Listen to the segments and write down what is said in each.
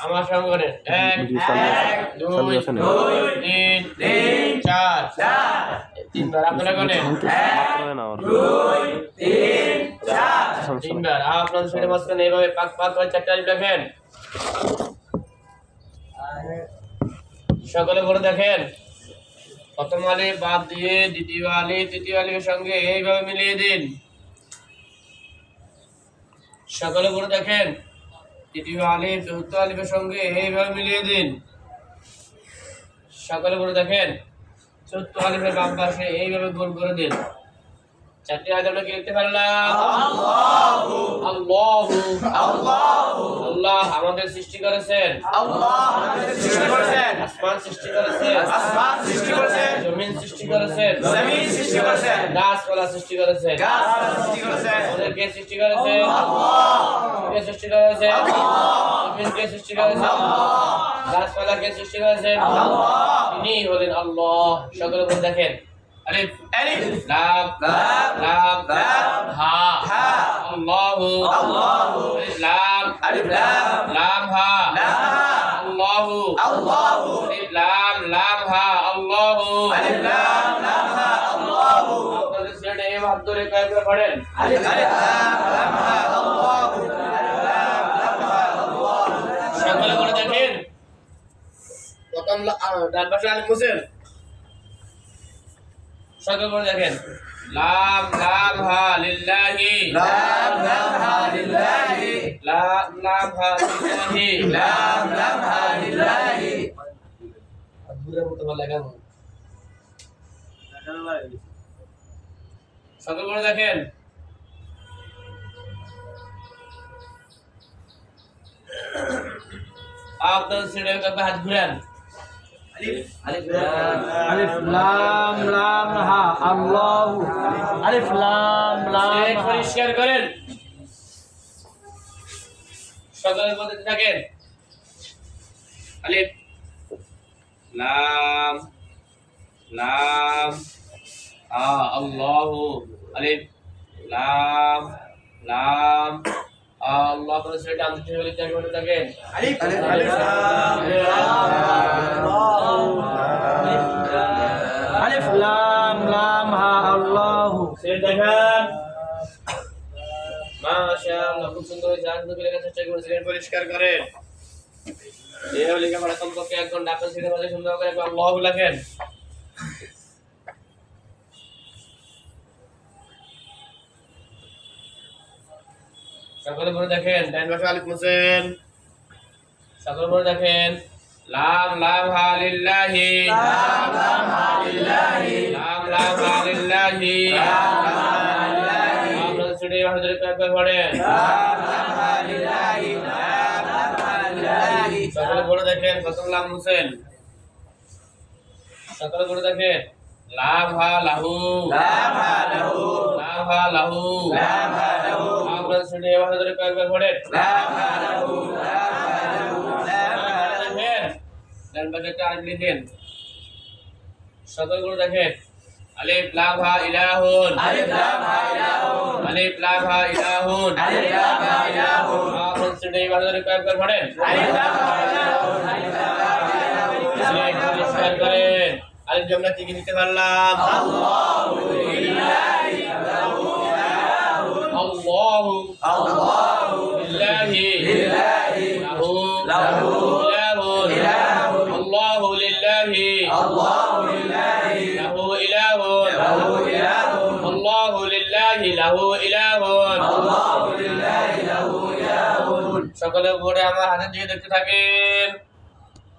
আমার সঙ্গে করেন। 1 2 3 4 তিনবার আপনারা করেন। 1 2 3 4 তিনবার আপনারা সেটা মাঝখানে এইভাবে পাঁচ করে চারটা আলিফ লেখেন। সকলে বলে দেখেন, প্রথম আলিফ বাদ দিয়ে দ্বিতীয় আলিফ তৃতীয় আলিফের সঙ্গে এইভাবে মিলিয়ে দিন। সকলে বলে দেখেন, তৃতীয় আলিফ চতুর্থ আলিফের সঙ্গে এইভাবে মিলিয়ে দিন। সকলে বলে দেখেন, চতুর্থ আলিফের বাম পাশে এইভাবে গোল করে দিন। চারটি আয়াত আমরা কি লিখতে পারলাম? আল্লাহু আল্লাহু আল্লাহু আল্লাহ আমাদের সৃষ্টি করেছেন। আল্লাহ আমাদের সৃষ্টি করেছেন। আসমান সৃষ্টি করেছেন। আসমান সৃষ্টি করেছেন। জমিন সৃষ্টি করেছেন। জমিন সৃষ্টি করেছেন। গাছপালা সৃষ্টি করেছেন। গাছপালা সৃষ্টি করেছেন। আমাদেরকে সৃষ্টি করেছেন আল্লাহ। কে সৃষ্টি করেছেন? আল্লাহ। জমিনকে সৃষ্টি করেছেন আল্লাহ। গাছপালাকে সৃষ্টি করেছেন আল্লাহ। তিনি হলেন আল্লাহ। সকলে বলে দেখেন, ألف ألف لام لام لام لام ها ها الله الله ألف لام لام ها لام الله الله ألف لام ها الله ألف لام ها الله আপনাদের সেটা এই ভাব ধরে কয়েকবার পড়েন। ألف لام ها الله ألف لام ها الله সকলে করে দেখেন, প্রথম ডান পাশে আলিফ মুছেন। সকলে বলে দেখেন, লাম লাম হা লিল্লাহি লাম লাম হা লিল্লাহি লাম লাম হা লিল্লাহি লাম লাম হা লিল্লাহি দূরে মতো বলে কেন? সকলে বলে দেখেন, আপনার সিঁড়ে কাপে হাত ঘুরান। अलिफ लाम लाम हा अल्लाहु अलिफ लाम लाम পরিষ্কার করেন। সকলে বলতে থাকেন, আলিফ লাম লাম আল্লাহু আলিফ লাম লাম আল্লাহ করে সেটা আমি ঠিক বলে তাকে বলতে থাকেন, আলিফ আলিফ লাম अलिफ लाम लाम हा अल्लाहु সেটা দেখেন। মাশাআল্লাহ, খুব সুন্দর হয়েছে। আজকে লেখার চেষ্টা করেছিলেন, পরিষ্কার করেন। এইভাবে লেখাপড়া কমপক্ষে 1 ঘন্টা আপনার শিখে ফেলে সুন্দর করে আল্লাহু লেখেন। সকলে বলে দেখেন, ডান পাশে আলিফ মুছেন। সকলে বলে দেখেন, লাম লাম হা লিল্লাহি লাম লাম হা লিল্লাহি লাম লাম হা লিল্লাহি লাম লাম হা লিল্লাহি আপনারা সেটা এইভাবে ধরে কয়েকবার পড়েন। লাম লাম হা লিল্লাহি লাম লাম হা লিল্লাহি সকলে বলে দেখেন, প্রথম লাম মুছেন। সকলে বলে দেখেন, লাম হা লাহু লাম হা লাহু লাম হা লাহু লাম হা লাহু আপনারা সেটা এইভাবে ধরে কয়েকবার পড়েন। লাম হা লাহু লাম হা লাহু লাম হা দেখেন। ডান পাশে একটা আলিফ লিখেন। সকলে বলে দেখেন, আলিফ লাম হা ইলাহুন আলিফ লাম হা ইলাহুন আলিফ লাম হা ইলাহুন আলিফ লাম হা ইলাহুন আপনারা সেটা এইভাবে ধরে কয়েকবার পড়েন। আলিফ লাম হা ইলাহুন আলিফ লাম হা ইলাহুন পরিষ্কার করেন। আলিফ আমরা কি লিখতে পারলাম? আল্লাহু লিল্লাহি লাহু আল্লাহু আল্লাহু লিল্লাহি লিল্লাহি লাহু লাহু ইলাহুন আল্লাহু লিল্লাহি আল্লাহু লিল্লাহি লাহু ইলাহুন লাহু ইলাহুন আল্লাহু লিল্লাহি লাহু ইলাহুন আল্লাহু লিল্লাহি লাহু ইলাহুন সকলে পড়ে আমার হাতের দিকে দেখতে থাকেন।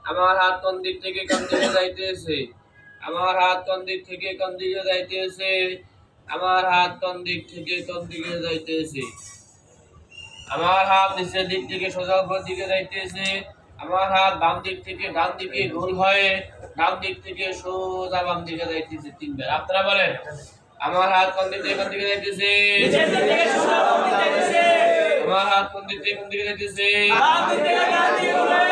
আমার হাত কোন দিক থেকে কোন দিকে যাইতেছে? আমার হাত কোন দিক থেকে কোন দিকে যাইতেছে? আমার হাত কোন দিক থেকে কোন দিকে যাইতেছে? আমার হাত নিচের দিক থেকে সোজা উপর দিকে যাইতেছে। আমার হাত বাম দিক থেকে ডান দিকে গোল হয়ে ডান দিক থেকে সোজা বাম দিকে যাইতেছে। তিনবার আপনারা বলেন, আমার হাত কোন দিক থেকে কোন দিকে যাইতেছে? নিচের দিক থেকে সোজা বাম দিকে যাইতেছে। আমার হাত কোন দিক থেকে কোন দিকে যাইতেছে? বাম দিক থেকে ডান দিকে ঘুরে।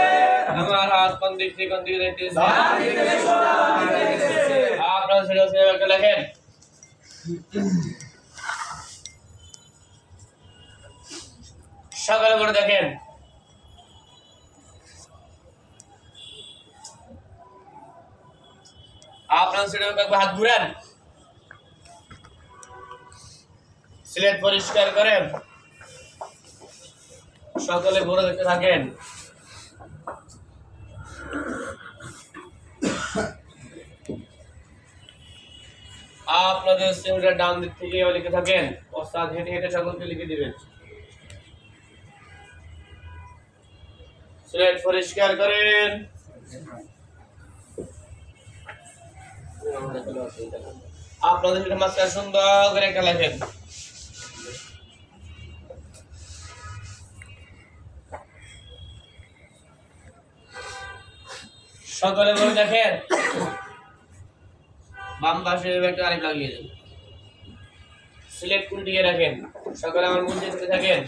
আমার হাত কোন দিক থেকে কোন দিকে যাইতেছে? বাম দিক থেকে সোজা বাম দিকে যাইতেছে। আপনারা সেটা সেভাবে লেখেন। সকালে করে দেখেন, আপনার সিলেট একবার হাত ঘুরান, সিলেট পরিষ্কার করেন, সকলে ঘুরে দেখতে থাকেন। আপনাদের সিলেটের ডান দিক থেকে লিখে থাকেন, ওস্তাদ হেঁটে হেঁটে সকলকে লিখে দিবেন। সিলেট পরিষ্কার করেন। আপনাদের সিলেটের মাঝখানে সুন্দর করে একটা লেখেন। সকলে বলে দেখেন, বাম পাশে একটা আরেক লাগিয়ে দেন। সিলেট কোন দিকে রাখেন, সকলে আমার মন দিয়ে থাকেন।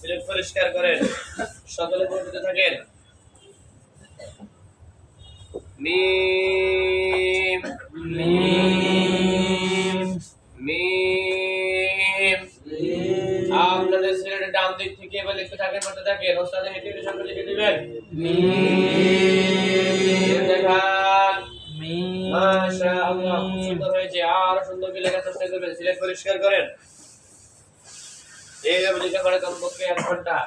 সিলেট পরিষ্কার করেন, সকলে বলতে থাকেন। মিম মিম মিম। আপনাদের সিলেটের ডান দিক থেকে এবার লিখতে থাকেন, পড়তে থাকেন, ওস্তাদ হেঁটে হেঁটে সকলে লিখে দিবেন। মিম দেখান। মাশাআল্লাহ, খুব সুন্দর হয়েছে, আর সুন্দর করে লেখার চেষ্টা করবেন। সিলেট পরিষ্কার করেন, এইভাবে লেখা করে কমপক্ষে 1 ঘন্টা।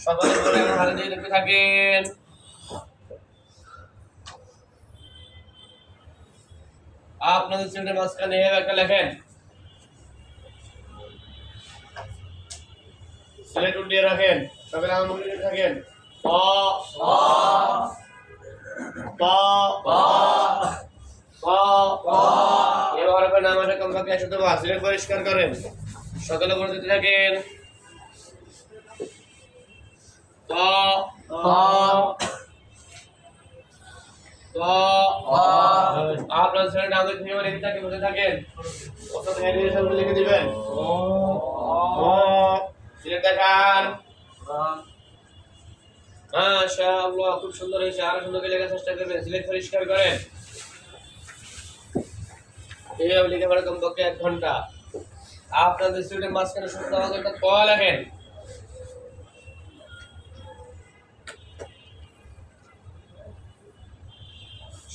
সকলে বলে আমার হাতে দিয়ে লিখতে থাকেন। আপনাদের সিলেটের মাঝখানে একটা লেখেন, সিলেট উল্টিয়ে রাখেন, সকলে আমার মুখে লিখতে থাকেন। এবার হবে না আমাদের কমপক্ষে 100 বার। সিলেট পরিষ্কার করেন, সকলে বলে দিতে থাকেন। আপনার সিলেট আমাদের থেকে লিখে থাকেন, বলতে থাকেন, ওস্তাদ হেঁটে হেঁটে সকলে লিখে দিবেন। সিলেট দেখান। মাশাআল্লাহ, খুব সুন্দর হয়েছে, আরো সুন্দর করে লেখার চেষ্টা করবেন। সিলেট পরিষ্কার করেন, এইভাবে লিখে পড়ে কমপক্ষে 1 ঘন্টা। আপনাদের সিলেটের মাঝখানে সুন্দর একটা ক লেখেন।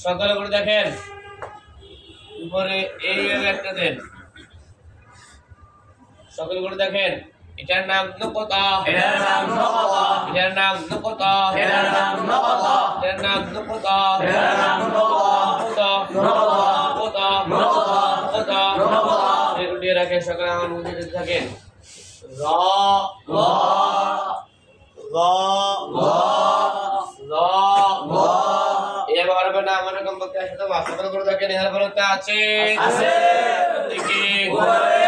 সকলে করে দেখেন, উপরে এইভাবে একটা দেন, সকলে করে দেখেন। এটার নাম নকতা, এটার নাম নকতা, এটার নাম নকতা, এটার নাম নকতা, এটার নাম নকতা, এটার নাম নকতা, নকতা, নকতা, নকতা, নকতা, নকতা। এই উঠিয়ে রাখেন, সকলে আমার মুখে দিতে থাকেন। র র র র র। এবার হবে না আমাদের কমপক্ষে 100 বার। সকলে করে দেখেন, এর ফলটা আছে আছে দেখি উপরে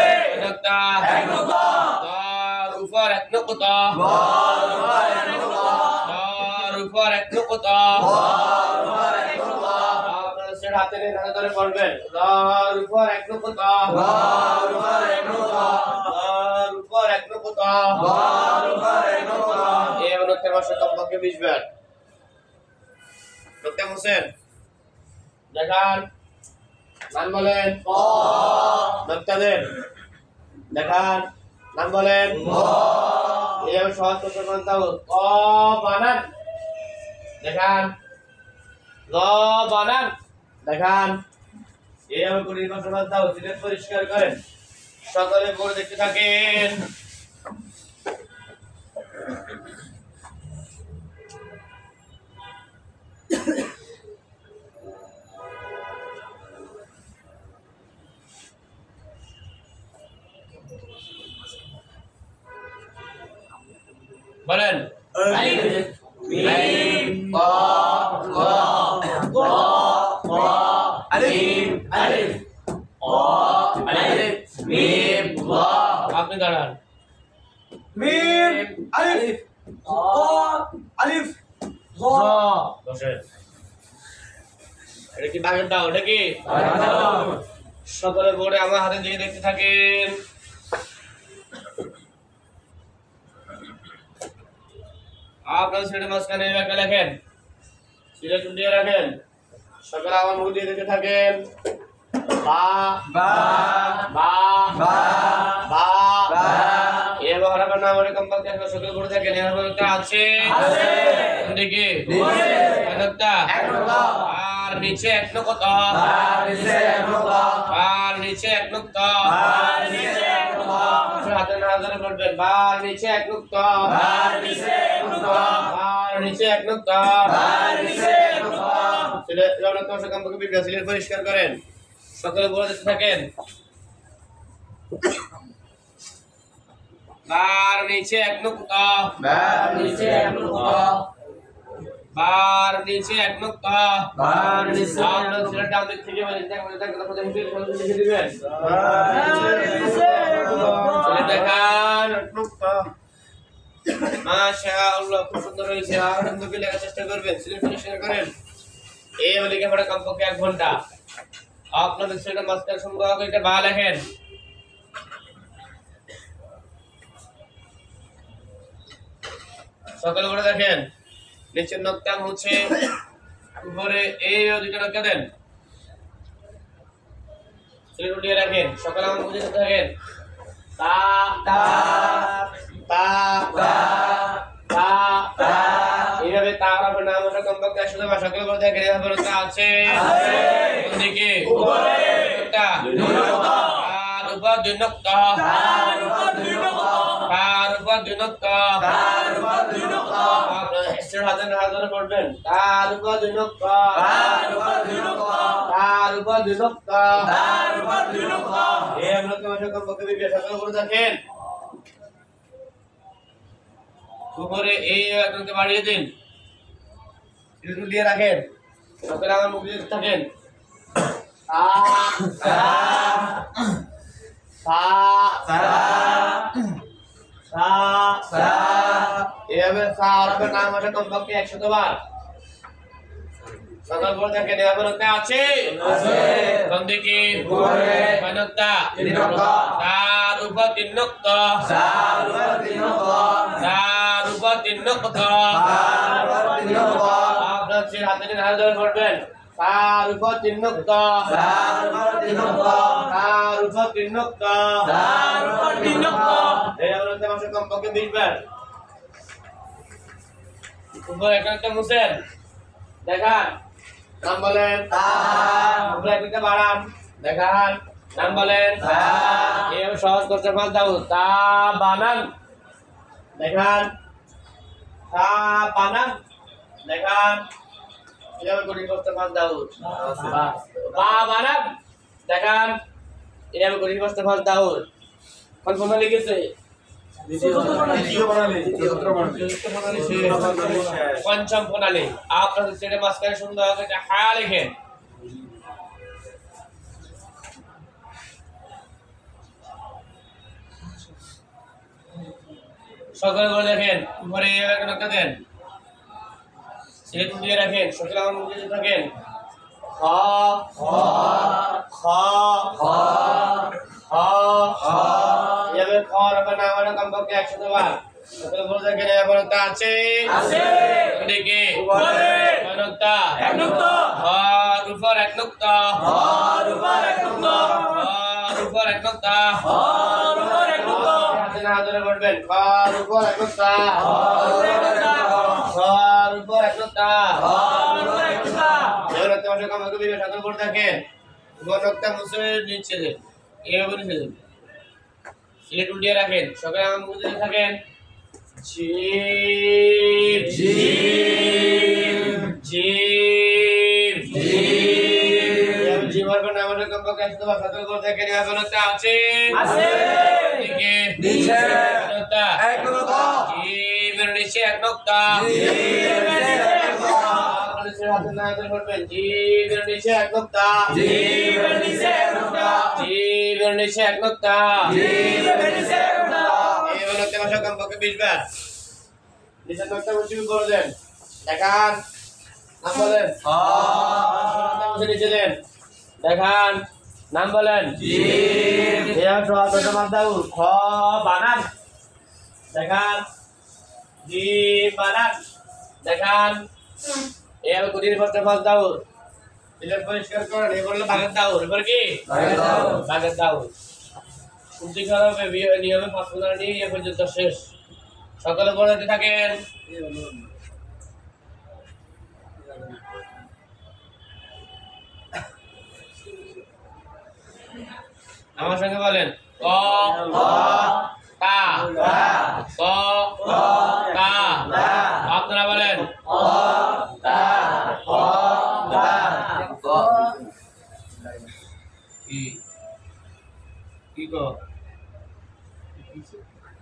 নকতা এক নকতা, তার উপর এক নকতা, তার উপর এক নকতা, তার উপর এক নকতা, তার উপর এক নকতা। আপনারা সেটা হাতে নিয়ে হাতে ধরে পড়বেন। তার উপর এক নকতা, তার উপর এক নকতা, তার উপর এক নকতা, তার উপর এক নকতা। এই অনুচ্ছেদ মাসে কমপক্ষে 20 বার। ডক্টর হোসেন দেখান, নাম বলেন। ডক্টরদের দেখান, নাম বলেন। এইভাবে সহজ প্রশ্ন করতে হবে। ক বানান দেখান, গ বানান দেখান। এইভাবে করে প্রশ্ন করতে হবে। সিলেট পরিষ্কার করেন, সকলে পড়ে দেখতে থাকেন। বলেন। আলিফ মিম ক খ গ ঘ আলিফ আলিফ ক আলিফ মিম গ। আপনি দাঁড়ান। মিম আলিফ ক আলিফ গ। বসেন। এটা কি বাগের দাও? এটা কি সকলে বোর্ডে আমার হাতে দিয়ে দেখতে থাকেন। আপনার সিলেটের মাঝখানে একটা লেখেন, সিলেট উঠিয়ে রাখেন, সকলে আমার মুখ দিয়ে দেখতে থাকেন। বা বা বা বা বা বা এ মহারাবার নাম করে কমপক্ষে সকল করে থাকে নিরাপত্তা আছে আছে দিকে নিচে একটা এক নোক্তা আর নিচে এক নোক্তা আর নিচে এক নোক্তা আর নিচে এক নোক্তা আর নিচে এক নোক্তা হাতে না ধরে বলবেন বার নিচে এক নোক্তা আর নিচে এক নোক্তা আর নিচে এক নোক্তা আর নিচে এক নোক্তা ছেলে জগন্নাথ কমপক্ষে বিদ্যা সিলেট পরিষ্কার করেন সকলে বলে দিতে থাকেন বার নিচে এক নোক্তা বার নিচে এক নোক্তা বার নিচে এক নোক্তা বার নিচে আপনার ছেলের ডান দিক থেকে বাম দিক থেকে কথা হিসেবে লিখে দিবেন ছেলে দেখান মাশাআল্লাহ খুব সুন্দর হয়েছে আর সুন্দর লেখার চেষ্টা করবেন সিলেট পরিষ্কার করেন এই লেখাপড়া কমপক্ষে 1 ঘন্টা আপনাদের ছেলেটা মাস্টার সংগ্রহ করে এটা বা লেখেন সকল করে দেখেন নিচের নোক্তা মুছে উপরে এই দুইটা নোক্তা দেন সিলেট উঠিয়ে রাখেন সকল আমার বুঝে থাকেন তা তা তা তা তা তা এইভাবে তার হবে নাম ওটা কমপক্ষে 100 বার সকল করে দেখেন এভাবে তা আছে আছে কোন দিকে উপরে নোক্তা দুই নোক্তা তার উপর দুই নোক্তা তার উপর দুই নোক্তা তার উপর দুই নোক্তা তার উপর দুই নোক্তা আপনারা এসের হাতে না ধরে পড়বেন তার উপর দুই নোক্তা তার উপর দুই নোক্তা তার উপর দুই নোক্তা তার উপর দুই নোক্তা এই আমরা তোমাদের কমপক্ষে বিবেক সকল করে দেখেন উপরে এই একজনকে বাড়িয়ে দিন সিলেট দিয়ে রাখেন সকলে আমার মুখ দিয়ে থাকেন সা তা সা তা সা তা এভাবে সা আরবের নাম আছে কমপক্ষে 100 বার সকল করে দেখেন এভাবে নোক্তা আছে আছে কোন দিকে উপরে কয় নোক্তা তিন নোক্তা তার উপর তিন নোক্তা তার উপর তিন নোক্তা তার উপর তিন নোক্তা তার উপর তিন নোক্তা আপনার যে হাতে নিয়ে হাত ধরে পড়বেন তার উপর তিন নোক্তা তার উপর তিন নোক্তা তার উপর তিন নোক্তা তার উপর তিন নোক্তা এই আমরা মাসে কমপক্ষে 20 বার উপর একটা মুছেন দেখান নাম বলেন তা উপরে একটা বাড়ান দেখান নাম বলেন তা এই সহজ করতে পার দাও তা বানান দেখান তা বানান দেখান এভাবে কঠিন করতে পার দাও বা বানান দেখান এভাবে কঠিন করতে পার দাও কোন কোন লিখেছে পঞ্চম প্রণালী আপনাদের সেটা মাঝখানে সুন্দর একটা হায়া লেখেন সকলে করে দেখেন উপরে একটা দেন সিলেট দিয়ে রাখেন সকলে আমার মুখে থাকেন খ খ খ খ খ এভাবে খ রাখা না আমার কমপক্ষে 100 বার সকলে করে দেখেন এবার তা আছে আছে এদিকে উপরে কয় নোক্তা এক নোক্তা আর উপর এক নোক্তা আর উপর এক নোক্তা আর উপর এক নোক্তা আর উপর এক নোক্তা হাতে না ধরে পড়বেন আর উপর এক নোক্তা আর উপর এক নোক্তা আর উপর এক নোক্তা আর উপর এক নোক্তা এবার তোমার সঙ্গে আমাকে বিবেক সকল করে দেখেন নোক্তা মুছে নিচে দেন এভাবে নিচে দেন সিলেট উল্টিয়ে রাখেন সকলে আমার মুখে দিতে থাকেন জিম জিম জিম জিম জীবন নামের কমপক্ষে 100 বার সকল করে দেখেন এভাবে নোক্তা আছে আছে এদিকে নিচে নোক্তা এক নোক্তা জিমের নিচে এক নোক্তা জিমের নিচে এক নোক্তা আপনাদের হাতে না ধরে পড়বেন জিমের নিচে এক নোক্তা জিমের নিচে এক নোক্তা জিমের নিচে এক নোক্তা জিমের নিচে এক নোক্তা এই নোক্তা ভাষা কমপক্ষে 20 বার নিচে নোক্তা মুছে করে দেন দেখান নাম বলেন নোক্তা মুছে নিচে দেন দেখান নাম বলেন জিম এর সহজ দাও খ বানান দেখান জিম বানান দেখান এর কঠিন করতে পার দাও এটা পরিষ্কার করেন এই বললো বাগের দাউর এবার কি বাগের দাউর শুদ্ধি করা হবে নিয়মে 5 মিনিট নিয়ে এ পর্যন্ত শেষ সকালে পড়াতে থাকেন আমার সঙ্গে বলেন ক তা ক তা আপনারা বলেন কি কি ক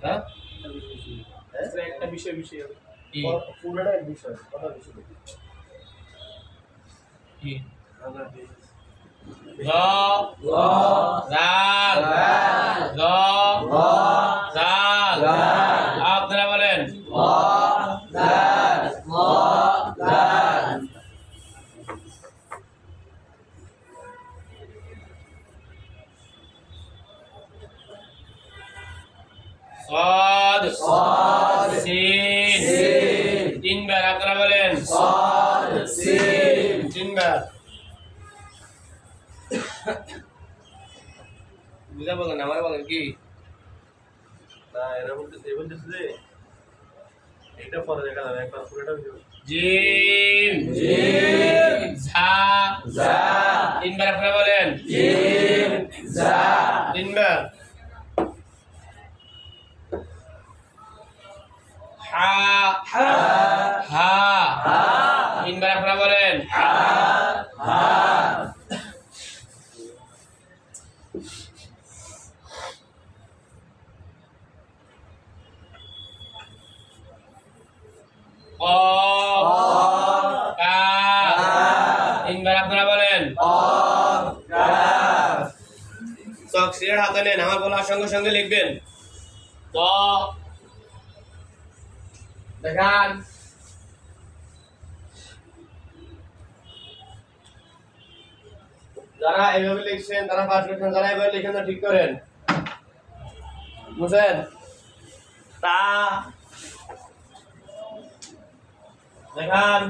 হ্যাঁ একটা বিষয় কি পুরোটা এক বিষয় কথা বিষয় কি গ দাল গ দাল আপনারা বলেন صاد سين তিনবার আপনারা বলেন তিনবার বুঝা বলেন আমার বলেন কি না এরা বলতেছে যে এটা পরে দেখা যাবে একবার পুরোটা জিম ঝা তিনবার আপনারা বলেন তিনবার হা হা তিনবার আপনারা বলেন তিনবার আপনারা বলেন চক সিলেট হাতে নেন আমার বলার সঙ্গে সঙ্গে লিখবেন ক দেখান যারা এইভাবে লিখছেন তারা পাস করছেন যারা এইভাবে লিখেন না ঠিক করেন বুঝছেন তা দেখান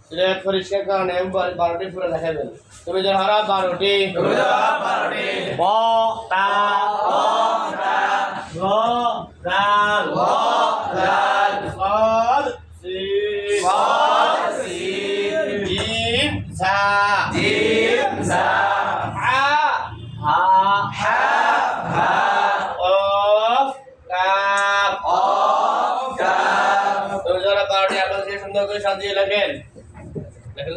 সিলেট পরিষ্কার করেন এবং 12টি পুরো দেখাবেন তুমি যে হারা 12টি ব তা গ দাল صاد سين جيم ঝা হা قاف কাফ তুমি যারা 12টি আপনাদের সুন্দর করে সাজিয়ে লেখেন লেখেন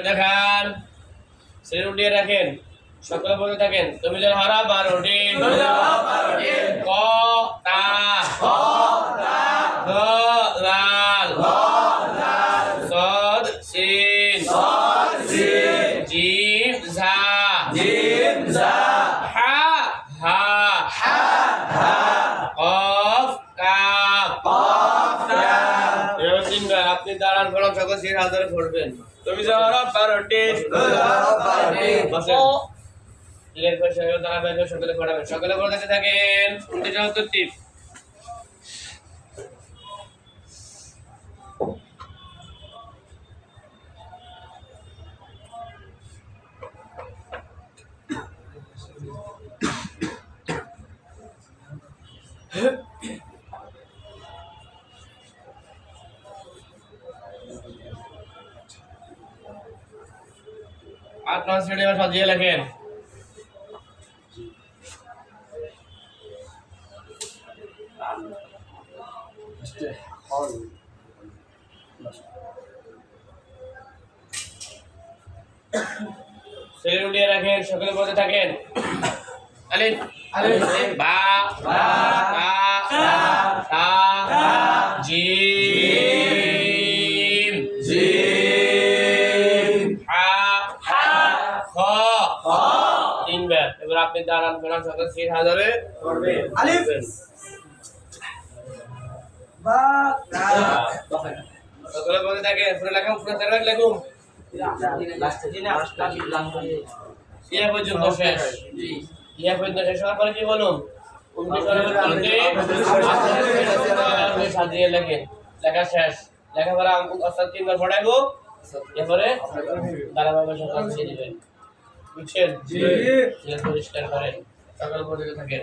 দেখান সেটা উঠিয়ে রাখেন সকলে বলতে থাকেন তুমি যেন হারা 12টি ক তা গ লাল صاد سين جيم ঝা হা قاف কাফ এবার তিনবার আপনি দাঁড়ান ফলক সকল সির হাজারে পড়বেন তুমি যারা 12টি এর পয়সা দাঁড়া বাইরে সকলে পড়াবেন সকলে পড়তে থাকেন 29 আপনার সিলেটে সাজিয়ে লেখেন সিলেট উঠিয়ে রাখেন সকলে বলতে থাকেন আলিফ বা তা জিম তিনবার এবার আপনি দাঁড়ান ফেরান সকল সিট হাজারে আলিফ সকলে বলতে থাকে পুরো লেখা পুরো তেরো লেখুন ইয়া পর্যন্ত শেষ ইয়া পর্যন্ত শেষ হওয়ার পরে কি বলুন সাজিয়ে লেখেন লেখা শেষ লেখাপড়া অর্থাৎ 3 বার পড়াইবো এরপরে ধারাবাহিক সকাল দিয়ে দিবেন বুঝছেন জি পরিষ্কার করেন সকল পড়তে থাকেন